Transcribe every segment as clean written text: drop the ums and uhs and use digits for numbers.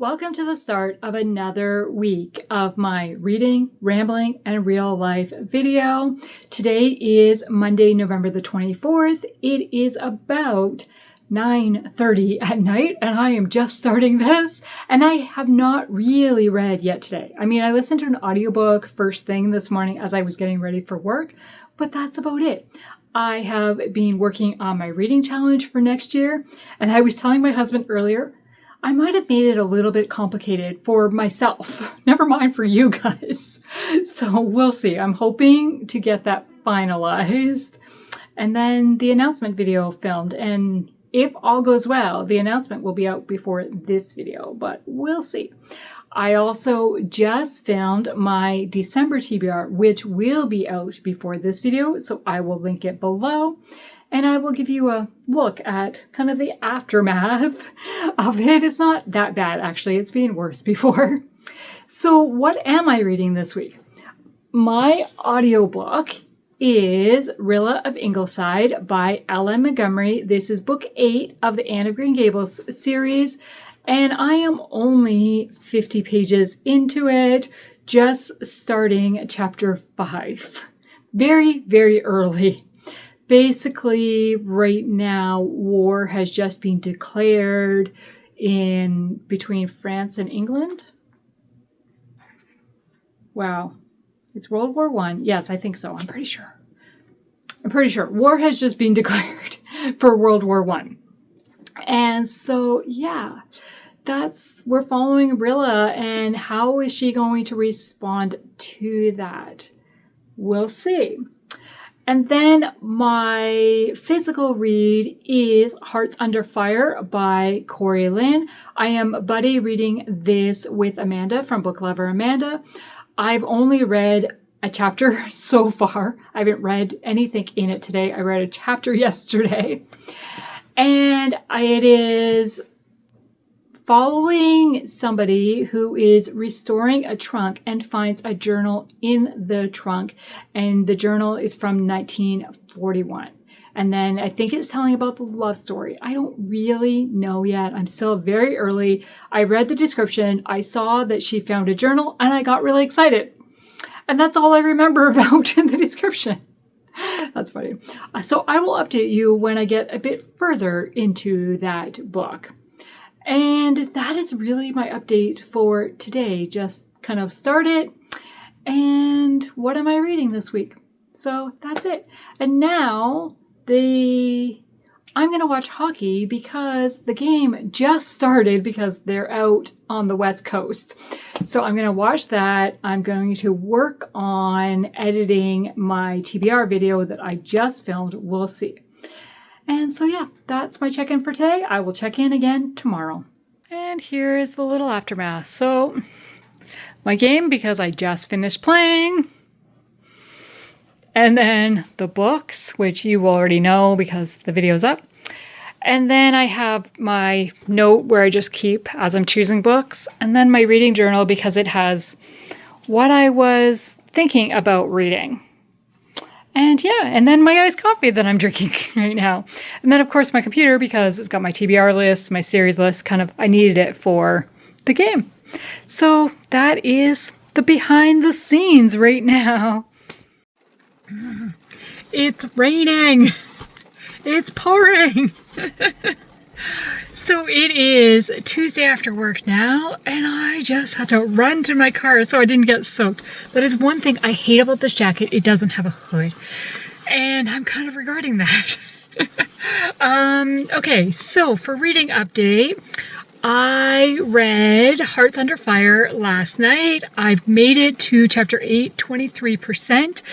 Welcome to the start of another week of my reading, rambling, and real life video. Today is Monday, November the 24th. It is about 9:30 at night and I am just starting this and I have not really read yet today. I mean, I listened to an audiobook first thing this morning as I was getting ready for work, but that's about it. I have been working on my reading challenge for next year, and I was telling my husband earlier, I might have made it a little bit complicated for myself, never mind for you guys. So we'll see. I'm hoping to get that finalized and then the announcement video filmed. And if all goes well, the announcement will be out before this video, but we'll see. I also just filmed my December TBR, which will be out before this video, so I will link it below. And I will give you a look at kind of the aftermath of it. It's not that bad, actually. It's been worse before. So what am I reading this week? My audiobook is Rilla of Ingleside by Lynn Montgomery. This is book 8 of the Anne of Green Gables series. And I am only 50 pages into it, just starting chapter 5. Very, very early. Basically, right now, war has just been declared between France and England. Wow. It's World War I. Yes, I think so. I'm pretty sure. War has just been declared for World War I. And so, yeah, we're following Rilla, and how is she going to respond to that? We'll see. And then my physical read is Hearts Under Fire by Cori Lynn. I am buddy reading this with Amanda from Book Lover Amanda. I've only read a chapter so far. I haven't read anything in it today. I read a chapter yesterday. And it is following somebody who is restoring a trunk and finds a journal in the trunk. And the journal is from 1941. And then I think it's telling about the love story. I don't really know yet. I'm still very early. I read the description. I saw that she found a journal and I got really excited. And that's all I remember about in the description. That's funny. So I will update you when I get a bit further into that book. And that is really my update for today. Just kind of started. And what am I reading this week? So that's it. And now I'm going to watch hockey because the game just started because they're out on the West Coast. So I'm going to watch that. I'm going to work on editing my TBR video that I just filmed. We'll see. And so yeah, that's my check-in for today. I will check in again tomorrow. And here is the little aftermath. So my game, because I just finished playing. And then the books, which you already know because the video's up. And then I have my note where I just keep as I'm choosing books. And then my reading journal because it has what I was thinking about reading. And yeah, and then my iced coffee that I'm drinking right now. And then of course my computer because it's got my TBR list, my series list, I needed it for the game. So that is the behind the scenes right now. It's raining. It's pouring. So it is Tuesday after work now, and I just had to run to my car so I didn't get soaked. That is one thing I hate about this jacket. It doesn't have a hood, and I'm kind of regretting that. Okay, so for reading update, I read Hearts Under Fire last night. I've made it to chapter 8, 23%,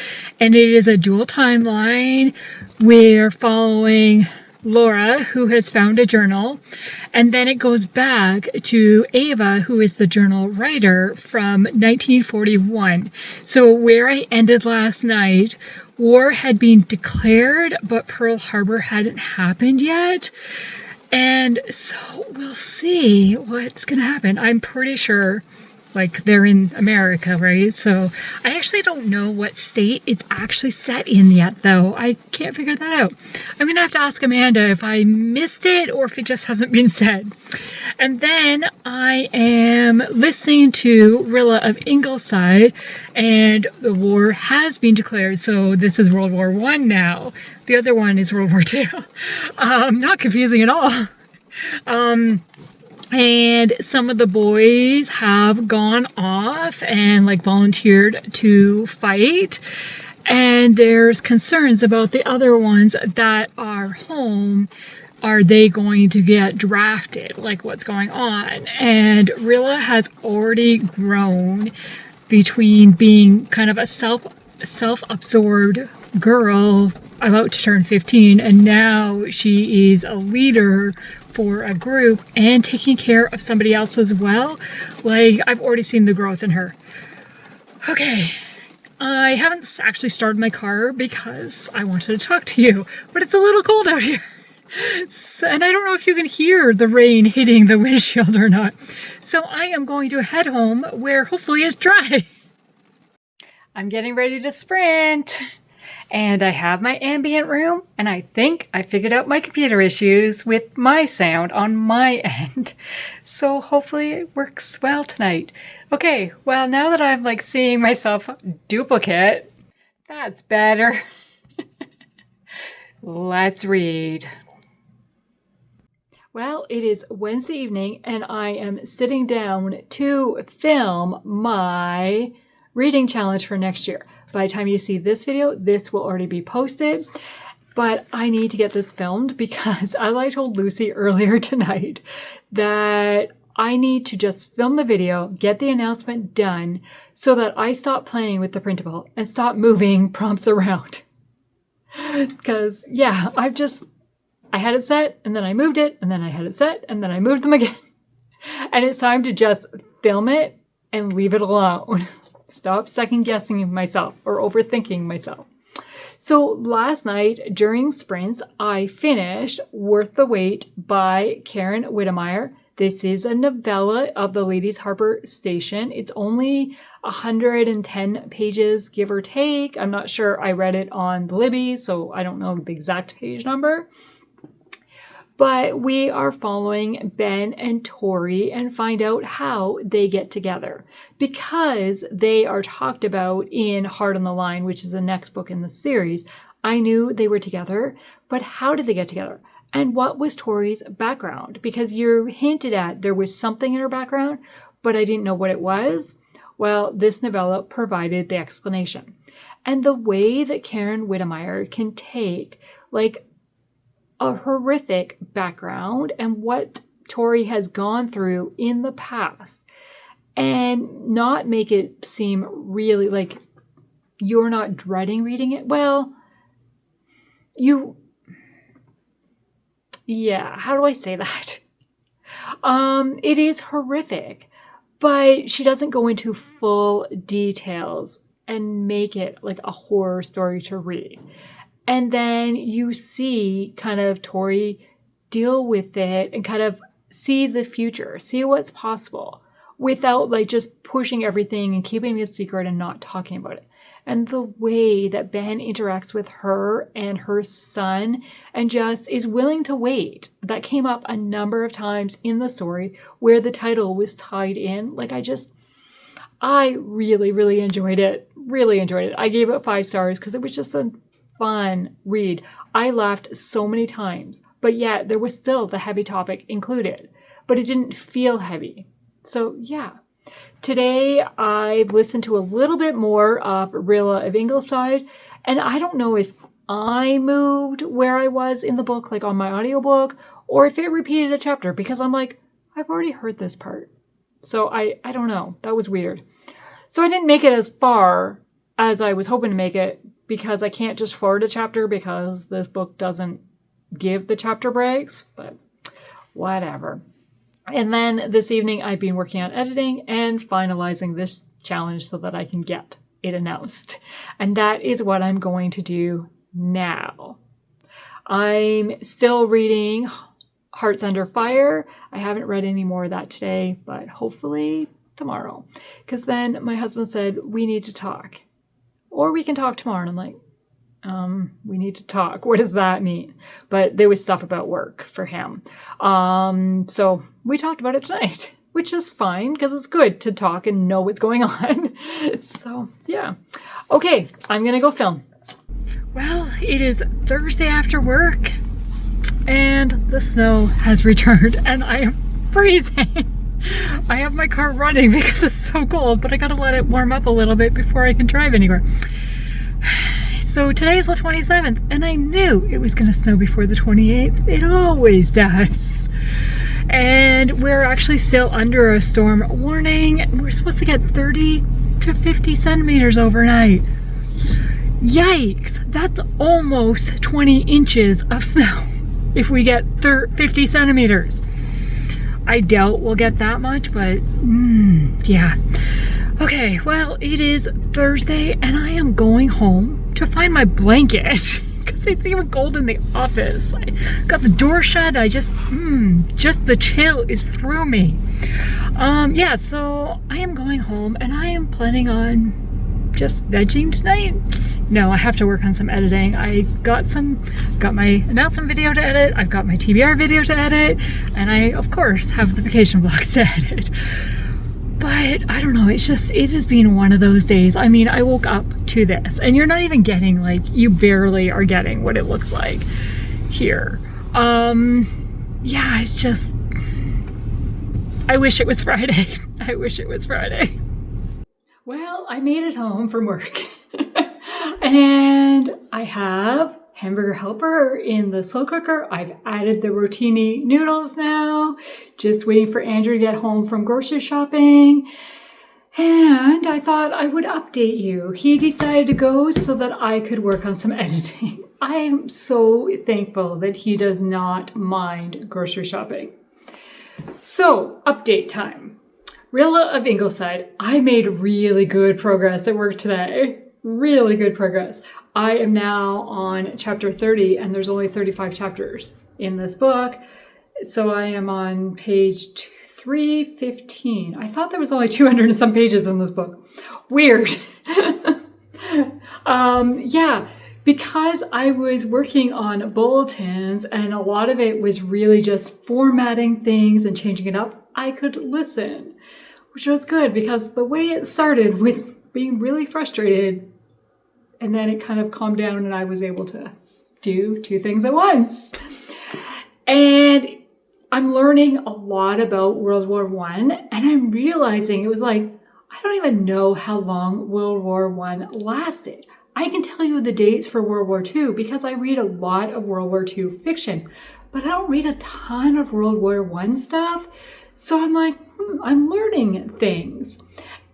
and it is a dual timeline. We're following Laura, who has found a journal, and then it goes back to Ava, who is the journal writer from 1941. So where I ended last night, war had been declared, but Pearl Harbor hadn't happened yet. And so we'll see what's going to happen. I'm pretty sure like they're in America, right? So I actually don't know what state it's actually set in yet, though. I can't figure that out. I'm going to have to ask Amanda if I missed it or if it just hasn't been said. And then I am listening to Rilla of Ingleside, and the war has been declared. So this is World War I now. The other one is World War II. Not confusing at all. And some of the boys have gone off and like volunteered to fight. And there's concerns about the other ones that are home. Are they going to get drafted? Like, what's going on? And Rilla has already grown between being kind of a self-absorbed girl about to turn 15, and now she is a leader for a group and taking care of somebody else as well. Like, I've already seen the growth in her. Okay. I haven't actually started my car because I wanted to talk to you, but it's a little cold out here. And I don't know if you can hear the rain hitting the windshield or not. So I am going to head home where hopefully it's dry. I'm getting ready to sprint. And I have my ambient room, and I think I figured out my computer issues with my sound on my end. So hopefully it works well tonight. Okay, well, now that I'm like seeing myself duplicate, that's better. Let's read. Well, it is Wednesday evening, and I am sitting down to film my reading challenge for next year. By the time you see this video, this will already be posted. But I need to get this filmed because, as I told Lucy earlier tonight, that I need to just film the video, get the announcement done, so that I stop playing with the printable and stop moving prompts around. Because, yeah, I had it set, and then I moved it, and then I had it set, and then I moved them again. And it's time to just film it and leave it alone. Stop second guessing myself or overthinking myself. So last night during sprints, I finished Worth the Wait by Karen Witemeyer. This is a novella of the Ladies Harbour Station. It's only 110 pages, give or take. I'm not sure. I read it on the Libby, so I don't know the exact page number. But we are following Ben and Tori and find out how they get together. Because they are talked about in Heart on the Line, which is the next book in the series, I knew they were together, but how did they get together? And what was Tori's background? Because you're hinted at there was something in her background, but I didn't know what it was. Well, this novella provided the explanation. And the way that Karen Witemeyer can take, like, a horrific background and what Tori has gone through in the past and not make it seem really like you're not dreading reading it. Well, how do I say that? It is horrific, but she doesn't go into full details and make it like a horror story to read. And then you see kind of Tori deal with it and kind of see the future, see what's possible without like just pushing everything and keeping it a secret and not talking about it. And the way that Ben interacts with her and her son and just is willing to wait. That came up a number of times in the story where the title was tied in. Like I really, really enjoyed it. Really enjoyed it. I gave it 5 stars because it was just a fun read. I laughed so many times, but yet there was still the heavy topic included, but it didn't feel heavy. So yeah, today I've listened to a little bit more of Rilla of Ingleside, and I don't know if I moved where I was in the book, like on my audiobook, or if it repeated a chapter because I'm like, I've already heard this part. So I don't know. That was weird. So I didn't make it as far as I was hoping to make it, because I can't just forward a chapter because this book doesn't give the chapter breaks, but whatever. And then this evening I've been working on editing and finalizing this challenge so that I can get it announced. And that is what I'm going to do now. I'm still reading Hearts Under Fire. I haven't read any more of that today, but hopefully tomorrow. Because then my husband said, we need to talk. Or we can talk tomorrow. And I'm like, we need to talk. What does that mean? But there was stuff about work for him. So we talked about it tonight, which is fine because it's good to talk and know what's going on. So yeah. Okay, I'm going to go film. Well, it is Thursday after work and the snow has returned and I am freezing. I have my car running because it's so cold, but I gotta let it warm up a little bit before I can drive anywhere. So today is the 27th and I knew it was gonna snow before the 28th. It always does. And we're actually still under a storm warning. We're supposed to get 30 to 50 centimeters overnight. Yikes, that's almost 20 inches of snow if we get 50 centimeters. I doubt we'll get that much, but yeah. Okay, well, it is Thursday and I am going home to find my blanket because it's even cold in the office. I got the door shut. I just the chill is through me. Yeah, so I am going home and I am planning on just vegging tonight. No, I have to work on some editing. I got my announcement video to edit, I've got my TBR video to edit, and I of course have the vacation vlogs to edit. But I don't know, it has been one of those days. I mean, I woke up to this and you're not even getting, like, you barely are getting what it looks like here. Yeah, it's just, I wish it was Friday. I wish it was Friday. Well, I made it home from work and I have hamburger helper in the slow cooker. I've added the rotini noodles now, just waiting for Andrew to get home from grocery shopping. And I thought I would update you. He decided to go so that I could work on some editing. I am so thankful that he does not mind grocery shopping. So, update time. Rilla of Ingleside, I made really good progress at work today. Really good progress. I am now on chapter 30 and there's only 35 chapters in this book. So I am on page 315. I thought there was only 200 and some pages in this book. Weird. Yeah, because I was working on bulletins and a lot of it was really just formatting things and changing it up, I could listen. Which was good because the way it started with being really frustrated and then it kind of calmed down and I was able to do two things at once. And I'm learning a lot about World War I and I'm realizing it was like, I don't even know how long World War I lasted. I can tell you the dates for World War II because I read a lot of World War II fiction, but I don't read a ton of World War I stuff. So I'm like, I'm learning things.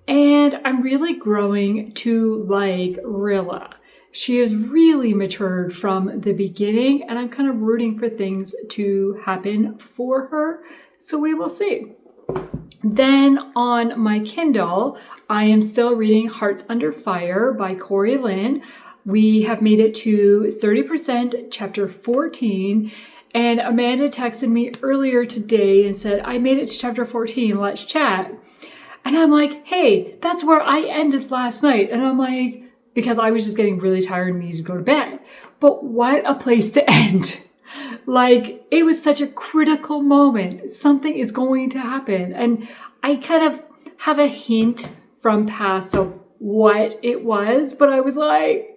And I'm really growing to like Rilla. She has really matured from the beginning and I'm kind of rooting for things to happen for her. So we will see. Then on my Kindle, I am still reading Hearts Under Fire by Cori Lynn. We have made it to 30%, chapter 14. And Amanda texted me earlier today and said, I made it to chapter 14, let's chat. And I'm like, hey, that's where I ended last night. And I'm like, because I was just getting really tired and needed to go to bed. But what a place to end. Like, it was such a critical moment. Something is going to happen. And I kind of have a hint from past of what it was, but I was like,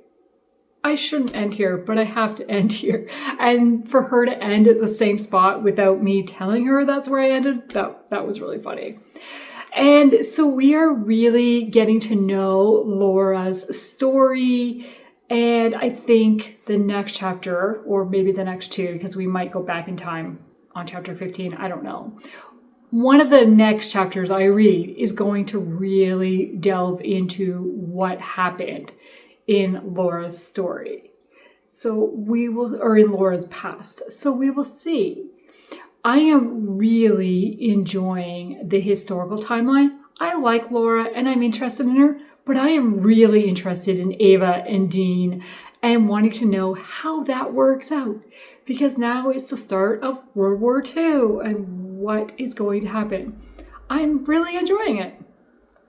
I shouldn't end here, but I have to end here. And for her to end at the same spot without me telling her that's where I ended, that was really funny. And so we are really getting to know Laura's story. And I think the next chapter, or maybe the next two, because we might go back in time on chapter 15, I don't know. One of the next chapters I read is going to really delve into what happened in Laura's story. So we will, or in Laura's past. So we will see. I am really enjoying the historical timeline. I like Laura and I'm interested in her, but I am really interested in Ava and Dean and wanting to know how that works out because now it's the start of World War II and what is going to happen. I'm really enjoying it.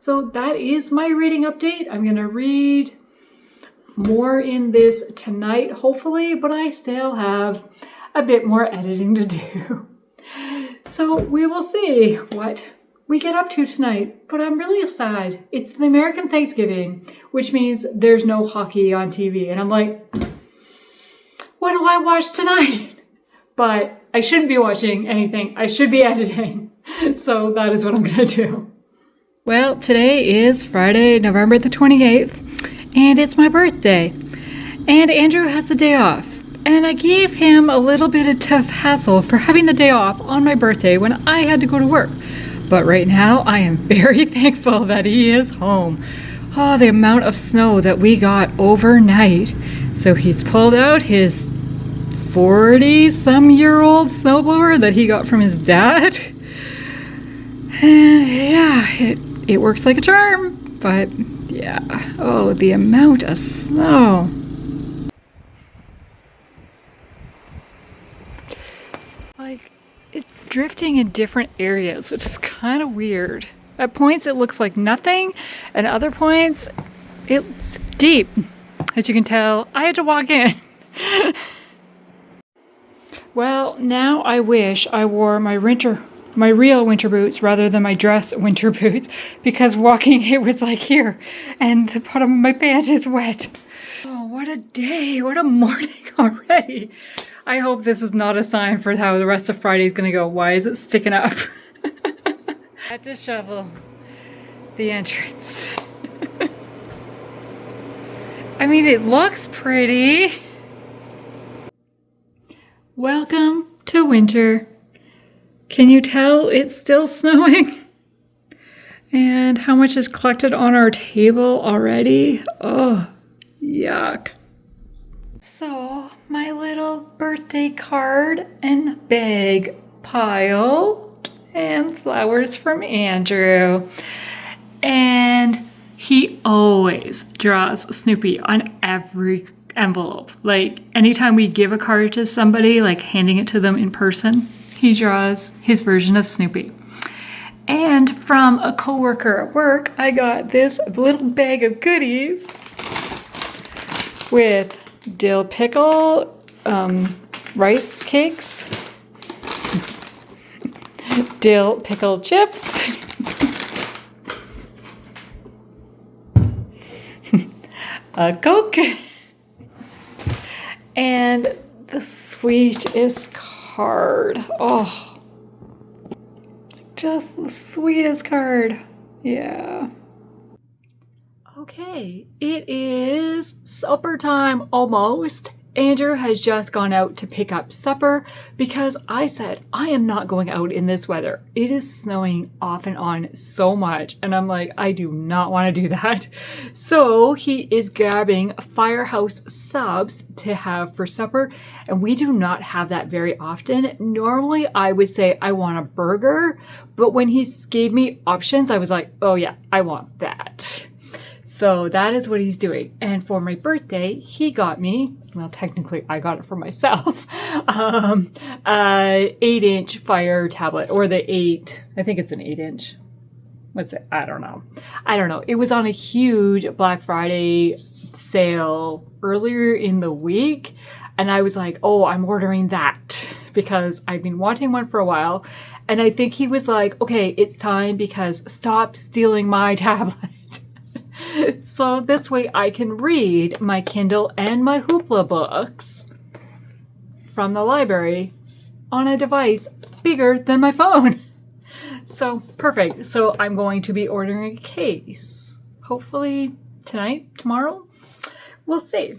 So that is my reading update. I'm going to read more in this tonight, hopefully, but I still have a bit more editing to do. So we will see what we get up to tonight, but I'm really sad. It's the American Thanksgiving, which means there's no hockey on TV. And I'm like, what do I watch tonight? But I shouldn't be watching anything. I should be editing. So that is what I'm going to do. Well, today is Friday, November the 28th, and it's my birthday. And Andrew has the day off. And I gave him a little bit of tough hassle for having the day off on my birthday when I had to go to work. But right now, I am very thankful that he is home. Oh, the amount of snow that we got overnight. So he's pulled out his 40-some-year-old snowblower that he got from his dad. And yeah, it works like a charm. But yeah, oh, the amount of snow. Like, it's drifting in different areas, which is kind of weird. At points it looks like nothing, and at other points it's deep. As you can tell, I had to walk in. Well, now I wish I wore my real winter boots rather than my dress winter boots, because walking it was like here, and the bottom of my pants is wet. Oh, what a day, what a morning already. I hope this is not a sign for how the rest of Friday is going to go. Why is it sticking up? I had to shovel the entrance. I mean, it looks pretty. Welcome to winter. Can you tell it's still snowing? And how much is collected on our table already? Oh, yuck. So, my little birthday card and bag pile and flowers from Andrew. And he always draws Snoopy on every envelope. Like, anytime we give a card to somebody, like handing it to them in person, he draws his version of Snoopy. And from a coworker at work, I got this little bag of goodies with dill pickle, rice cakes, dill pickle chips, a Coke, and the sweetest card. Oh, just the sweetest card. Yeah. Okay, it is supper time almost. Andrew has just gone out to pick up supper because I said I am not going out in this weather. It is snowing off and on so much, and I'm like, I do not want to do that. So he is grabbing Firehouse subs to have for supper, and we do not have that very often. Normally I would say I want a burger, but when he gave me options, I was like, oh yeah, I want that. So that is what he's doing. And for my birthday, he got me, well, technically I got it for myself, a 8-inch Fire tablet, or I think it's an 8-inch. What's it? I don't know. It was on a huge Black Friday sale earlier in the week. And I was like, oh, I'm ordering that because I've been wanting one for a while. And I think he was like, okay, it's time because stop stealing my tablet. So this way I can read my Kindle and my Hoopla books from the library on a device bigger than my phone. So perfect. So I'm going to be ordering a case. Hopefully tonight, tomorrow. We'll see.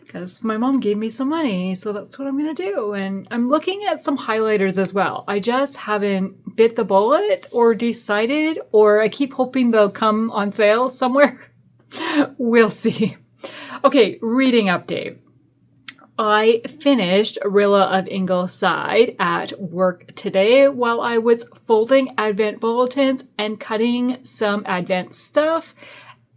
Because my mom gave me some money, so that's what I'm going to do. And I'm looking at some highlighters as well. I just haven't bit the bullet or decided, or I keep hoping they'll come on sale somewhere. We'll see. Okay, reading update. I finished Rilla of Ingleside at work today while I was folding Advent bulletins and cutting some Advent stuff.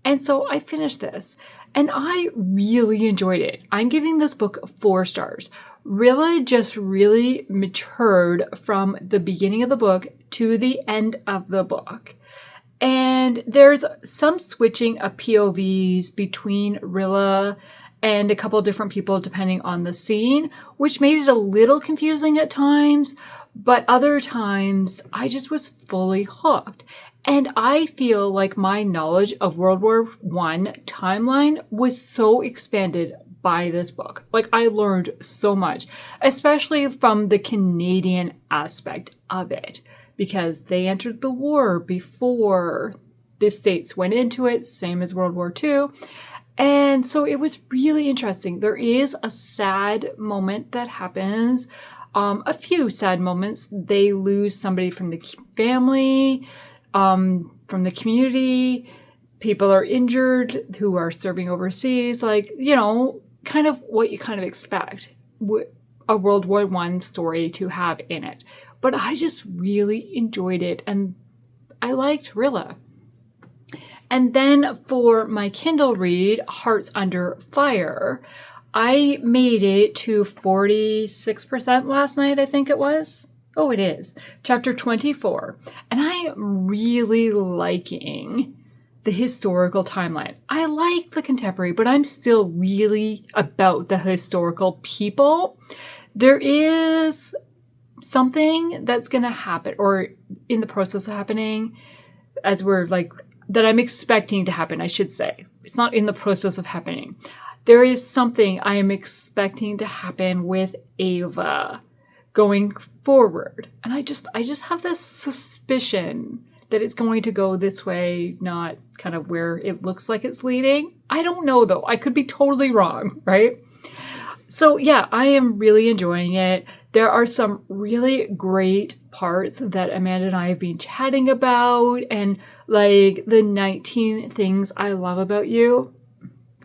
And so I finished this. And I really enjoyed it. I'm giving this book 4 stars. Rilla just really matured from the beginning of the book to the end of the book. And there's some switching of POVs between Rilla and a couple of different people depending on the scene, which made it a little confusing at times, but other times I just was fully hooked. And I feel like my knowledge of World War I timeline was so expanded by this book. Like, I learned so much, especially from the Canadian aspect of it, because they entered the war before the States went into it, same as World War II. And so it was really interesting. There is a sad moment that happens, a few sad moments. They lose somebody from the family, from the community. People are injured who are serving overseas, like, you know, kind of what you kind of expect a World War I story to have in it. But I just really enjoyed it, and I liked Rilla. And then for my Kindle read, Hearts Under Fire, I made it to 46% last night, I think it was. Oh, it is. Chapter 24. And I am really liking the historical timeline. I like the contemporary, but I'm still really about the historical people. There is something that's going to happen, or in the process of happening, as we're like, that I'm expecting to happen, I should say. It's not in the process of happening. There is something I am expecting to happen with Ava going forward. And I just have this suspicion that it's going to go this way, not kind of where it looks like it's leading. I don't know though. I could be totally wrong, right? So yeah, I am really enjoying it. There are some really great parts that Amanda and I have been chatting about, and like the 19 things I love about you.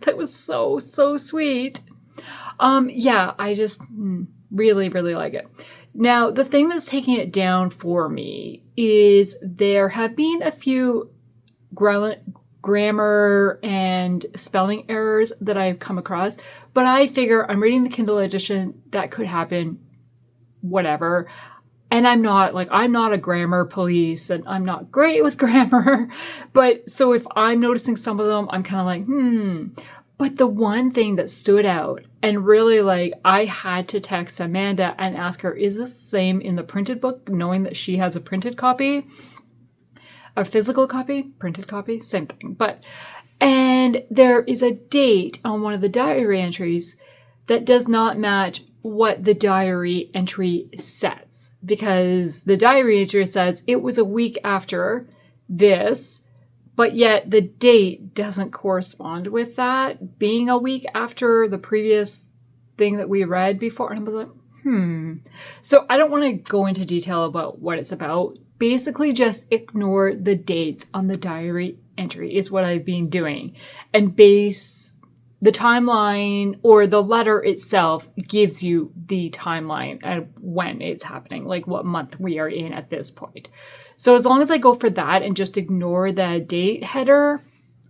That was so sweet. Yeah, I just really like it. Now, the thing that's taking it down for me is there have been a few grammar and spelling errors that I've come across, but I figure I'm reading the Kindle edition, that could happen, whatever. And I'm not a grammar police, and I'm not great with grammar, but so if I'm noticing some of them, I'm kind of like, But the one thing that stood out, and really like I had to text Amanda and ask her, is this the same in the printed book, knowing that she has a printed copy? A physical copy? Printed copy? Same thing. And there is a date on one of the diary entries that does not match what the diary entry says. Because the diary entry says it was a week after this, but yet the date doesn't correspond with that being a week after the previous thing that we read before. And I was like, So I don't want to go into detail about what it's about. Basically just ignore the dates on the diary entry is what I've been doing. And base the timeline, or the letter itself gives you the timeline of when it's happening, like what month we are in at this point. So as long as I go for that and just ignore the date header,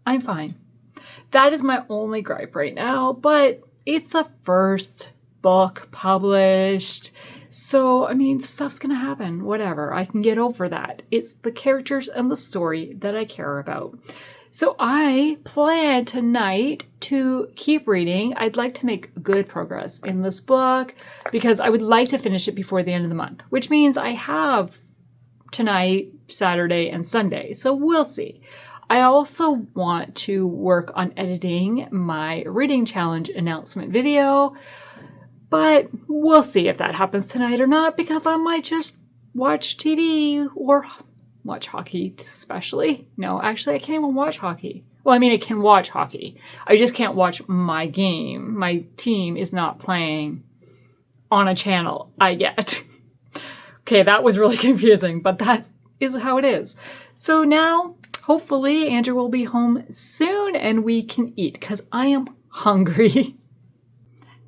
I'm fine. That is my only gripe right now, but it's a first book published. So, I mean, stuff's going to happen, whatever. I can get over that. It's the characters and the story that I care about. So I plan tonight to keep reading. I'd like to make good progress in this book because I would like to finish it before the end of the month, which means I have tonight, Saturday, and Sunday. So we'll see. I also want to work on editing my reading challenge announcement video, but we'll see if that happens tonight or not, because I might just watch TV or watch hockey, especially. No, actually, I can't even watch hockey. Well, I mean, I can watch hockey. I just can't watch my game. My team is not playing on a channel I get. Okay, that was really confusing, but that is how it is. So now, hopefully, Andrew will be home soon and we can eat, because I am hungry.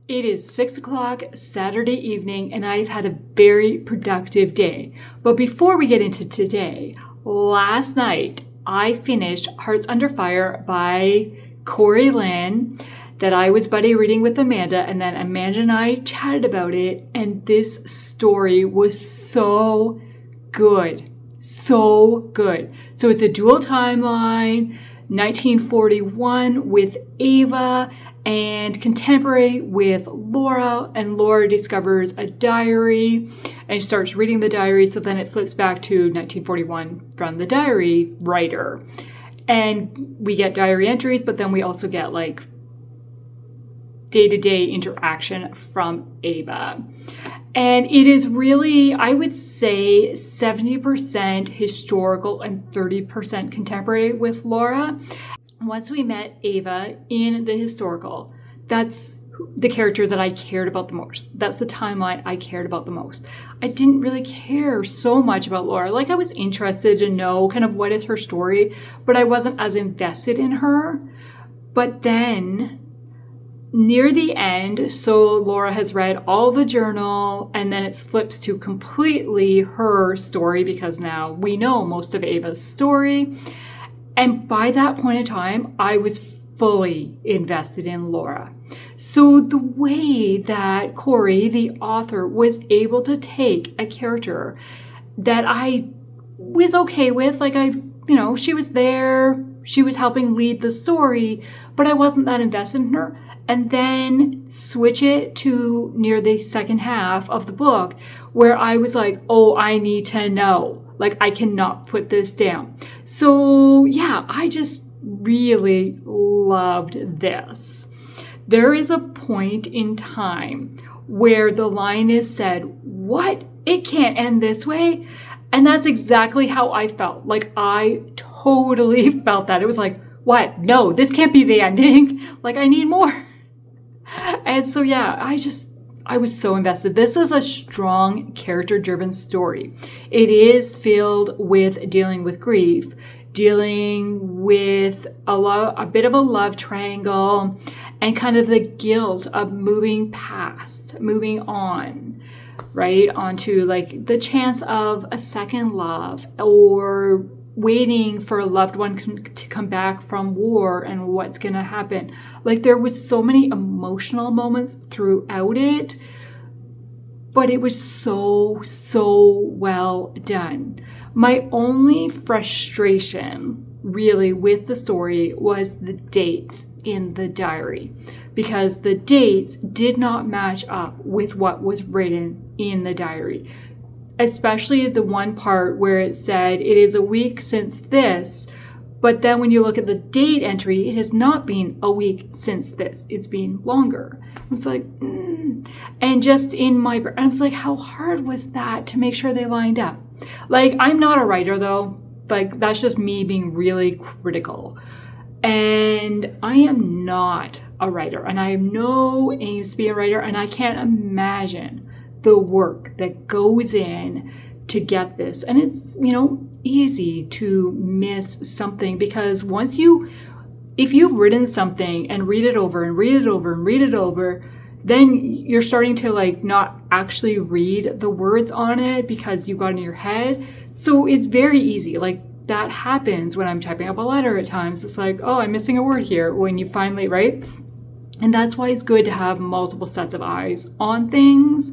It is 6 o'clock Saturday evening, and I've had a very productive day. But before we get into today, last night I finished Hearts Under Fire by Cori Lynn, that I was buddy reading with Amanda, and then Amanda and I chatted about it, and this story was so good. So good. So it's a dual timeline, 1941 with Ava and contemporary with Laura, and Laura discovers a diary and starts reading the diary, so then it flips back to 1941 from the diary writer. And we get diary entries, but then we also get like day-to-day interaction from Ava. And it is really, I would say, 70% historical and 30% contemporary with Laura. Once we met Ava in the historical, that's the character that I cared about the most. That's the timeline I cared about the most. I didn't really care so much about Laura. Like, I was interested to know kind of what is her story, but I wasn't as invested in her. But then near the end, so Laura has read all the journal, and then it flips to completely her story because now we know most of Ava's story. And by that point in time, I was fully invested in Laura. So the way that Cori, the author, was able to take a character that I was okay with, like she was there, she was helping lead the story, but I wasn't that invested in her, and then switch it to near the second half of the book where I was like, oh, I need to know. Like, I cannot put this down. So yeah, I just really loved this. There is a point in time where the line is said, what? It can't end this way? And that's exactly how I felt. Like, I totally felt that. It was like, what? No, this can't be the ending. Like, I need more. And so, yeah, I was so invested. This is a strong character-driven story. It is filled with dealing with grief, dealing with a bit of a love triangle, and kind of the guilt of moving past, moving on, right? Onto like the chance of a second love, or waiting for a loved one to come back from war and what's going to happen. Like, there was so many emotional moments throughout it, but it was so well done. My only frustration really with the story was the dates in the diary, because the dates did not match up with what was written in the diary. Especially the one part where it said it is a week since this, but then when you look at the date entry, it has not been a week since this. It's been longer. I was like, And just in my brain, I was like, how hard was that to make sure they lined up? Like, I'm not a writer though. Like, that's just me being really critical. And I am not a writer, and I have no aims to be a writer, and I can't imagine the work that goes in to get this. And it's, easy to miss something, because if you've written something and read it over and read it over and read it over, then you're starting to like not actually read the words on it because you got in your head. So it's very easy. Like, that happens when I'm typing up a letter at times. It's like, oh, I'm missing a word here when you finally, right? And that's why it's good to have multiple sets of eyes on things.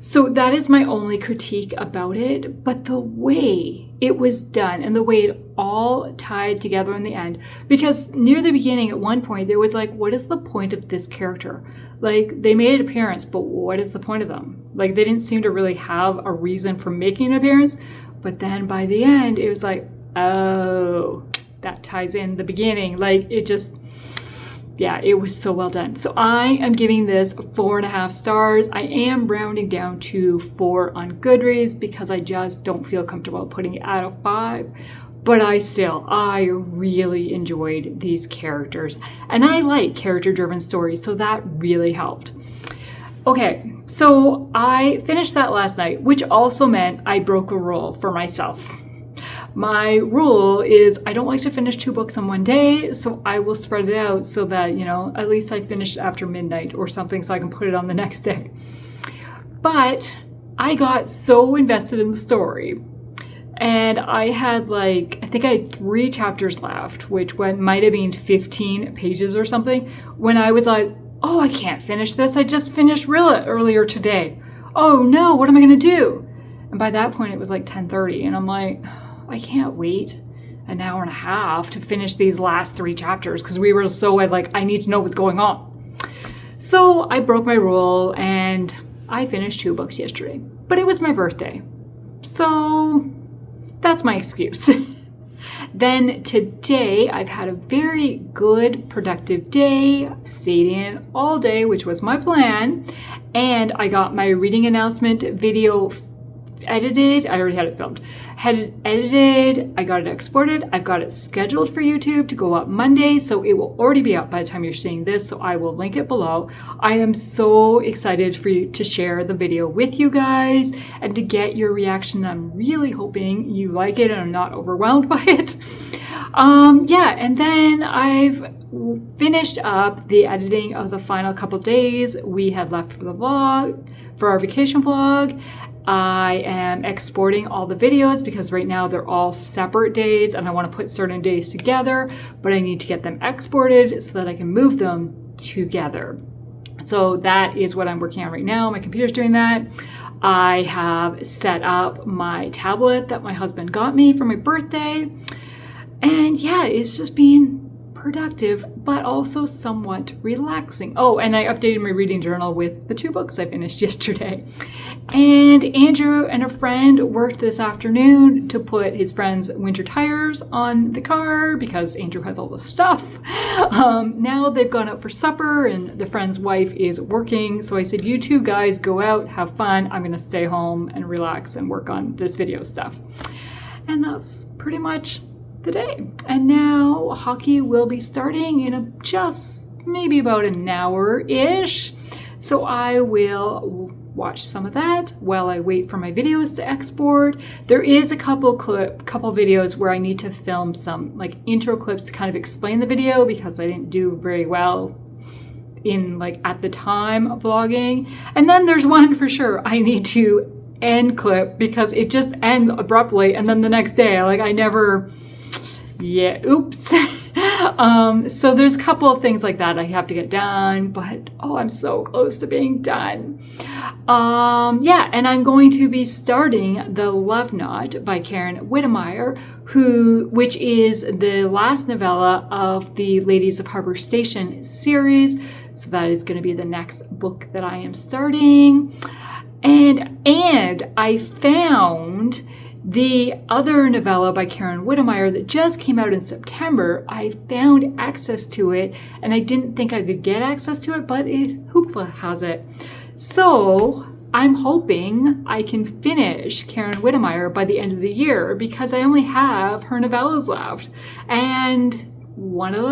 So that is my only critique about it. But the way it was done and the way it all tied together in the end, because near the beginning at one point there was like, what is the point of this character? Like, they made an appearance, but what is the point of them? Like, they didn't seem to really have a reason for making an appearance. But then by the end, it was like, oh, that ties in the beginning. Like, it just, yeah, it was so well done. So I am giving this 4.5 stars. I am rounding down to 4 on Goodreads because I just don't feel comfortable putting it out of 5. But I really enjoyed these characters. And I like character-driven stories, so that really helped. Okay, so I finished that last night, which also meant I broke a rule for myself. My rule is I don't like to finish 2 books in one day, so I will spread it out so that, at least I finish after midnight or something so I can put it on the next day. But I got so invested in the story, and I had I think I had 3 chapters left, which might have been 15 pages or something, when I was like, oh, I can't finish this. I just finished Rilla earlier today. Oh no, what am I going to do? And by that point, it was like 10:30. And I'm like, I can't wait an hour and a half to finish these last 3 chapters because we were so like, I need to know what's going on. So I broke my rule and I finished 2 books yesterday. But it was my birthday. So that's my excuse. Then today, I've had a very good, productive day. Stayed in all day, which was my plan. And I got my reading announcement video edited. I already had it filmed. Had it edited. I got it exported. I've got it scheduled for YouTube to go up Monday. So it will already be up by the time you're seeing this. So I will link it below. I am so excited for you to share the video with you guys and to get your reaction. I'm really hoping you like it and I'm not overwhelmed by it. Yeah, and then I've finished up the editing of the final couple days we had left for the vlog, for our vacation vlog. I am exporting all the videos because right now they're all separate days and I want to put certain days together, but I need to get them exported so that I can move them together. So that is what I'm working on right now. My computer's doing that. I have set up my tablet that my husband got me for my birthday. And yeah, it's just been productive, but also somewhat relaxing. Oh, and I updated my reading journal with the 2 books I finished yesterday. And Andrew and a friend worked this afternoon to put his friend's winter tires on the car because Andrew has all the stuff. Now they've gone out for supper and the friend's wife is working. So I said, you 2 guys go out, have fun. I'm going to stay home and relax and work on this video stuff. And that's pretty much the day. And now hockey will be starting in just maybe about an hour-ish. So I will watch some of that while I wait for my videos to export. There is a couple videos where I need to film some like intro clips to kind of explain the video because I didn't do very well in like at the time of vlogging. And then there's one for sure I need to end clip because it just ends abruptly and then the next day like I never oops. So there's a couple of things like that I have to get done, but oh, I'm so close to being done. Yeah, and I'm going to be starting The Love Knot by Karen Witemeyer, which is the last novella of the Ladies of Harbour Station series. So that is going to be the next book that I am starting. And I found the other novella by Karen Witemeyer that just came out in September. I found access to it and I didn't think I could get access to it, but Hoopla has it. So I'm hoping I can finish Karen Witemeyer by the end of the year because I only have her novellas left. And one of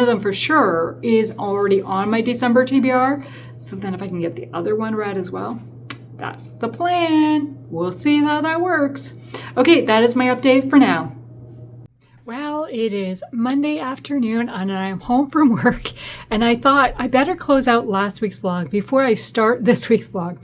them for sure is already on my December TBR. So then if I can get the other one read as well, that's the plan. We'll see how that works. Okay, that is my update for now. Well, it is Monday afternoon and I'm home from work and I thought I better close out last week's vlog before I start this week's vlog.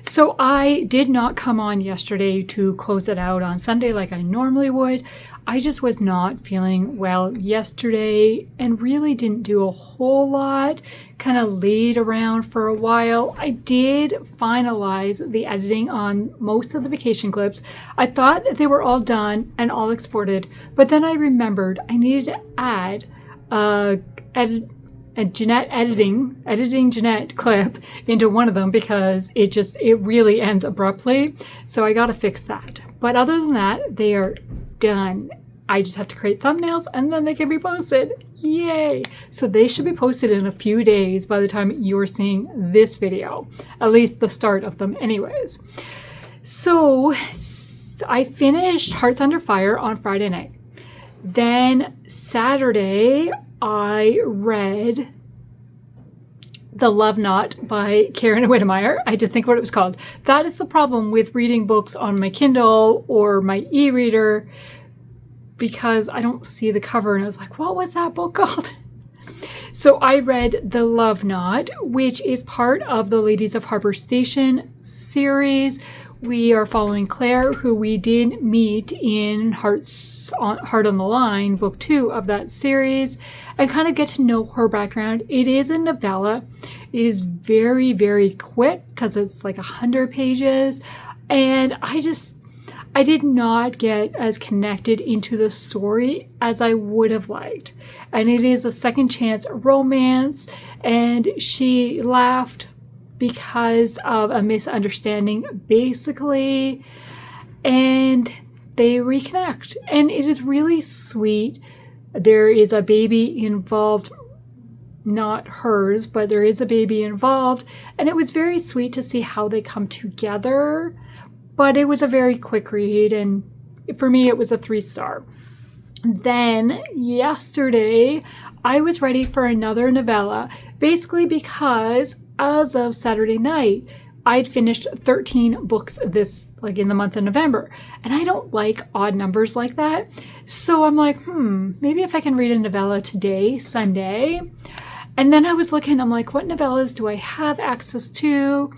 So I did not come on yesterday to close it out on Sunday like I normally would. I just was not feeling well yesterday and really didn't do a whole lot, kind of laid around for a while. I did finalize the editing on most of the vacation clips. I thought they were all done and all exported, but then I remembered I needed to add a editing Jeanette clip into one of them because it really ends abruptly. So I got to fix that. But other than that, they are done. I just have to create thumbnails and then they can be posted. Yay! So they should be posted in a few days by the time you're seeing this video, at least the start of them anyways. So I finished Hearts Under Fire on Friday night. Then Saturday I read The Love Knot by Karen Witemeyer. I did think what it was called. That is the problem with reading books on my Kindle or my e-reader because I don't see the cover and I was like, what was that book called? So I read The Love Knot, which is part of the Ladies of Harbour Station series. We are following Claire, who we did meet in Heart on the Line, book 2 of that series, and kind of get to know her background. It is a novella. It is very, very quick because it's like 100 pages. And I did not get as connected into the story as I would have liked. And it is a second chance romance, and she laughed because of a misunderstanding, basically, and they reconnect. And it is really sweet. There is a baby involved, not hers, but there is a baby involved, and it was very sweet to see how they come together. But it was a very quick read, and for me it was a 3-star. Then yesterday I was ready for another novella, basically because as of Saturday night I'd finished 13 books in the month of November, and I don't like odd numbers like that. So I'm like, maybe if I can read a novella today, Sunday. And then I was looking, I'm like, what novellas do I have access to?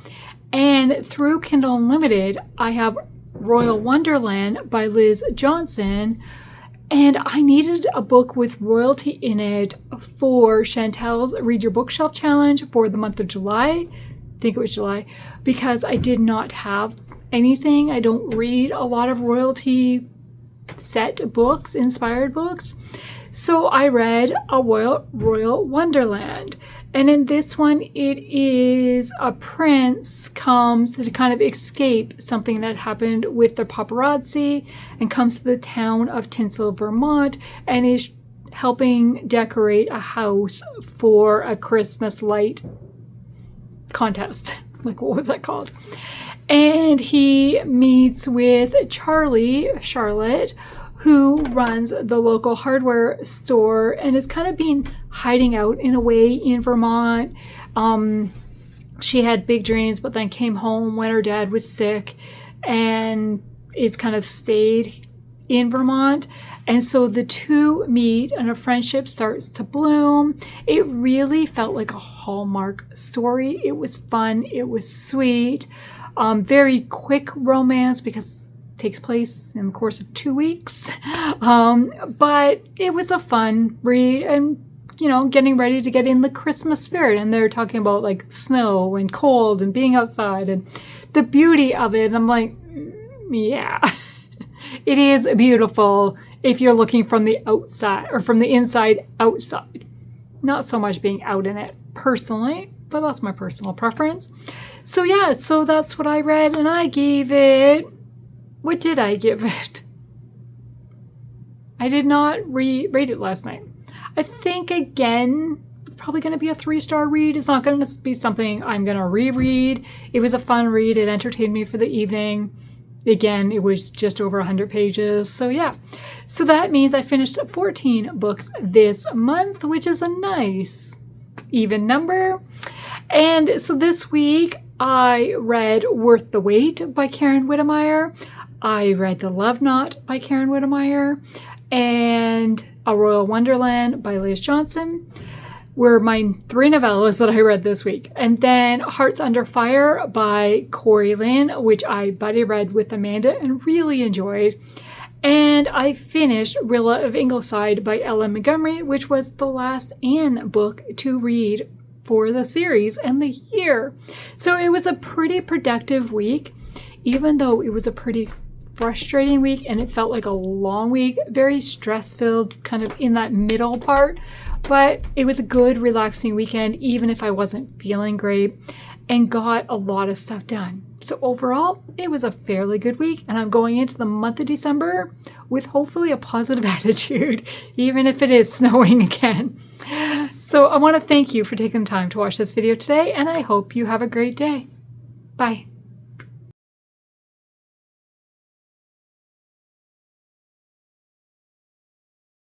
And through Kindle Unlimited, I have Royal Wonderland by Liz Johnson. And I needed a book with royalty in it for Chantel's Read Your Bookshelf Challenge for the month of July. I think it was July, because I did not have anything. I don't read a lot of royalty set books, inspired books. So I read a Royal Wonderland. And in this one, it is a prince comes to kind of escape something that happened with the paparazzi and comes to the town of Tinsel, Vermont, and is helping decorate a house for a Christmas light contest. Like, what was that called? And he meets with Charlotte, who runs the local hardware store and is kind of been hiding out in a way in Vermont. She had big dreams, but then came home when her dad was sick and is kind of stayed in Vermont. And so the two meet and a friendship starts to bloom. It really felt like a Hallmark story. It was fun. It was sweet. Very quick romance because takes place in the course of 2 weeks. But it was a fun read, and getting ready to get in the Christmas spirit. And they're talking about like snow and cold and being outside and the beauty of it. And I'm like, yeah, it is beautiful if you're looking from the outside or from the inside outside. Not so much being out in it personally, but that's my personal preference. So yeah, so that's what I read, and I gave it, what did I give it? I did not rate it last night. I think, again, it's probably going to be a 3-star read. It's not going to be something I'm going to reread. It was a fun read. It entertained me for the evening. Again, it was just over 100 pages. So yeah. So that means I finished 14 books this month, which is a nice even number. And so this week I read Worth the Wait by Karen Witemeyer. I read The Love Knot by Karen Witemeyer, and A Royal Wonderland by Liz Johnson were my 3 novellas that I read this week. And then Hearts Under Fire by Cori Lynn, which I buddy read with Amanda and really enjoyed. And I finished Rilla of Ingleside by Ellen Montgomery, which was the last Anne book to read for the series and the year. So it was a pretty productive week, even though it was a pretty frustrating week and it felt like a long week, very stress-filled kind of in that middle part. But it was a good, relaxing weekend, even if I wasn't feeling great, and got a lot of stuff done. So overall, it was a fairly good week, and I'm going into the month of December with hopefully a positive attitude, even if it is snowing again. So I want to thank you for taking the time to watch this video today, and I hope you have a great day. Bye.